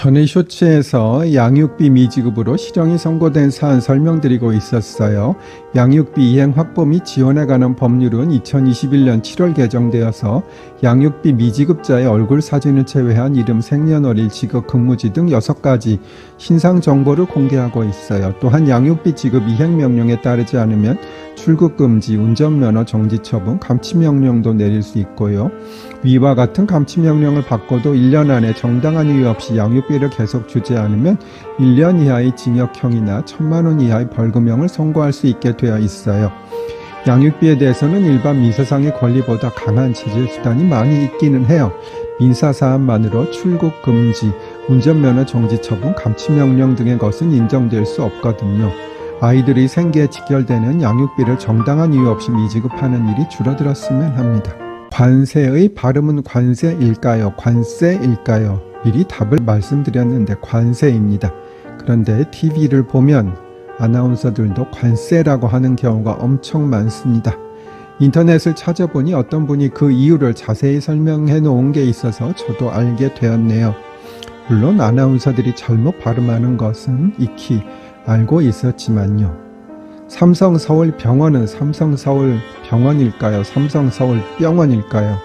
전에 쇼츠에서 양육비 미지급으로 실형이 선고된 사안 설명드리고 있었어요. 양육비 이행 확보 및 지원에 관한 법률은 2021년 7월 개정되어서 양육비 미지급자의 얼굴 사진을 제외한 이름, 생년월일, 직업, 근무지 등 6가지 신상 정보를 공개하고 있어요. 또한 양육비 지급 이행 명령에 따르지 않으면 출국 금지, 운전면허 정지 처분, 감치 명령도 내릴 수 있고요. 위와 같은 감치 명령을 받고도 1년 안에 정당한 이유 없이 양육비를 계속 주지 않으면 1년 이하의 징역형이나 1,000만 원 이하의 벌금형을 선고할 수 있게 되어 있어요. 양육비에 대해서는 일반 민사상의 권리보다 강한 제재 수단이 많이 있기는 해요. 민사사안만으로 출국 금지, 운전면허 정지 처분, 감치 명령 등의 것은 인정될 수 없거든요. 아이들이 생계에 직결되는 양육비를 정당한 이유 없이 미지급하는 일이 줄어들었으면 합니다. 관세의 발음은 관세일까요? 관세일까요? 미리 답을 말씀드렸는데 관세입니다. 그런데 TV를 보면 아나운서들도 관세라고 하는 경우가 엄청 많습니다. 인터넷을 찾아보니 어떤 분이 그 이유를 자세히 설명해 놓은 게 있어서 저도 알게 되었네요. 물론 아나운서들이 잘못 발음하는 것은 익히 알고 있었지만요. 삼성서울병원은 삼성서울병원일까요? 삼성서울병원일까요?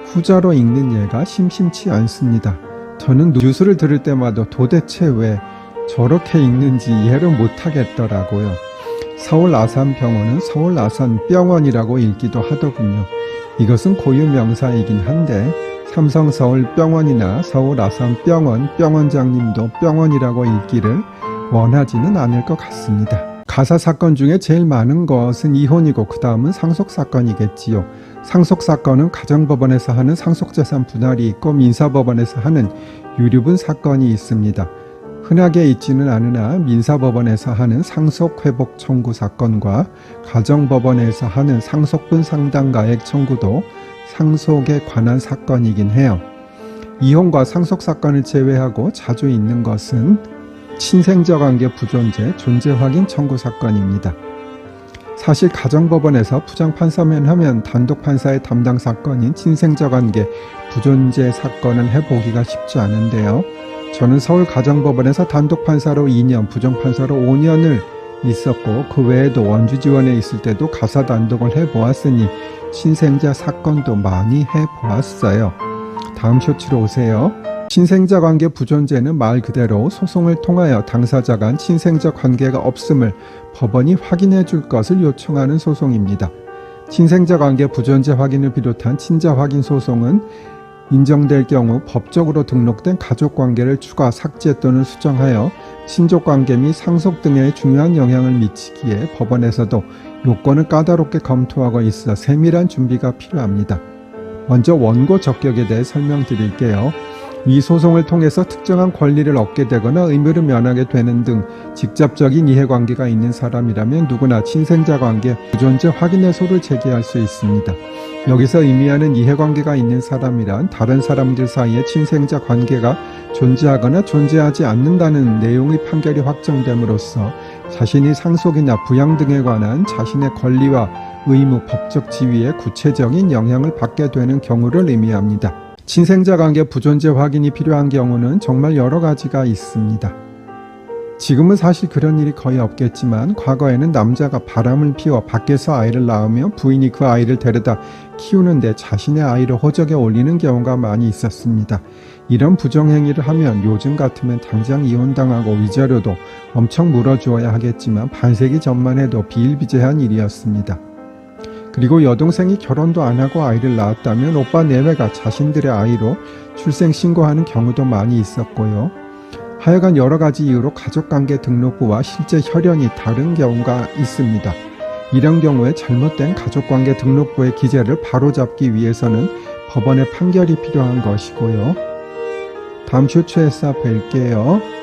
후자로 읽는 예가 심심치 않습니다. 저는 뉴스를 들을 때마다 도대체 왜 저렇게 읽는지 이해를 못하겠더라고요. 서울아산병원은 서울아산병원이라고 읽기도 하더군요. 이것은 고유명사이긴 한데 삼성서울병원이나 서울아산병원 병원장님도 병원이라고 읽기를 원하지는 않을 것 같습니다. 가사사건 중에 제일 많은 것은 이혼이고 그 다음은 상속사건이겠지요. 상속사건은 가정법원에서 하는 상속재산 분할이 있고 민사법원에서 하는 유류분 사건이 있습니다. 흔하게 있지는 않으나 민사법원에서 하는 상속회복 청구 사건과 가정법원에서 하는 상속분 상당가액 청구도 상속에 관한 사건이긴 해요. 이혼과 상속사건을 제외하고 자주 있는 것은 친생자관계 부존재, 존재 확인 청구 사건입니다. 사실 가정법원에서 부장판사면 하면 단독판사의 담당 사건인 친생자관계 부존재 사건을 해보기가 쉽지 않은데요. 저는 서울가정법원에서 단독판사로 2년, 부정판사로 5년을 있었고 그 외에도 원주지원에 있을 때도 가사 단독을 해보았으니 친생자 사건도 많이 해보았어요. 다음 쇼츠로 오세요. 친생자 관계 부존재는 말 그대로 소송을 통하여 당사자 간 친생자 관계가 없음을 법원이 확인해 줄 것을 요청하는 소송입니다. 친생자 관계 부존재 확인을 비롯한 친자 확인 소송은 인정될 경우 법적으로 등록된 가족관계를 추가, 삭제 또는 수정하여 친족관계 및 상속 등에 중요한 영향을 미치기에 법원에서도 요건을 까다롭게 검토하고 있어 세밀한 준비가 필요합니다. 먼저 원고 적격에 대해 설명드릴게요. 이 소송을 통해서 특정한 권리를 얻게 되거나 의무를 면하게 되는 등 직접적인 이해관계가 있는 사람이라면 누구나 친생자관계 부존재 확인해소를 제기할 수 있습니다. 여기서 의미하는 이해관계가 있는 사람이란 다른 사람들 사이에 친생자 관계가 존재하거나 존재하지 않는다는 내용의 판결이 확정됨으로써 자신이 상속이나 부양 등에 관한 자신의 권리와 의무, 법적 지위에 구체적인 영향을 받게 되는 경우를 의미합니다. 친생자 관계 부존재 확인이 필요한 경우는 정말 여러 가지가 있습니다. 지금은 사실 그런 일이 거의 없겠지만 과거에는 남자가 바람을 피워 밖에서 아이를 낳으며 부인이 그 아이를 데려다 키우는데 자신의 아이를 호적에 올리는 경우가 많이 있었습니다. 이런 부정행위를 하면 요즘 같으면 당장 이혼당하고 위자료도 엄청 물어주어야 하겠지만 반세기 전만 해도 비일비재한 일이었습니다. 그리고 여동생이 결혼도 안 하고 아이를 낳았다면 오빠 내외가 자신들의 아이로 출생신고하는 경우도 많이 있었고요. 하여간 여러 가지 이유로 가족관계 등록부와 실제 혈연이 다른 경우가 있습니다. 이런 경우에 잘못된 가족관계 등록부의 기재를 바로잡기 위해서는 법원의 판결이 필요한 것이고요. 다음 쇼츠에서 뵐게요.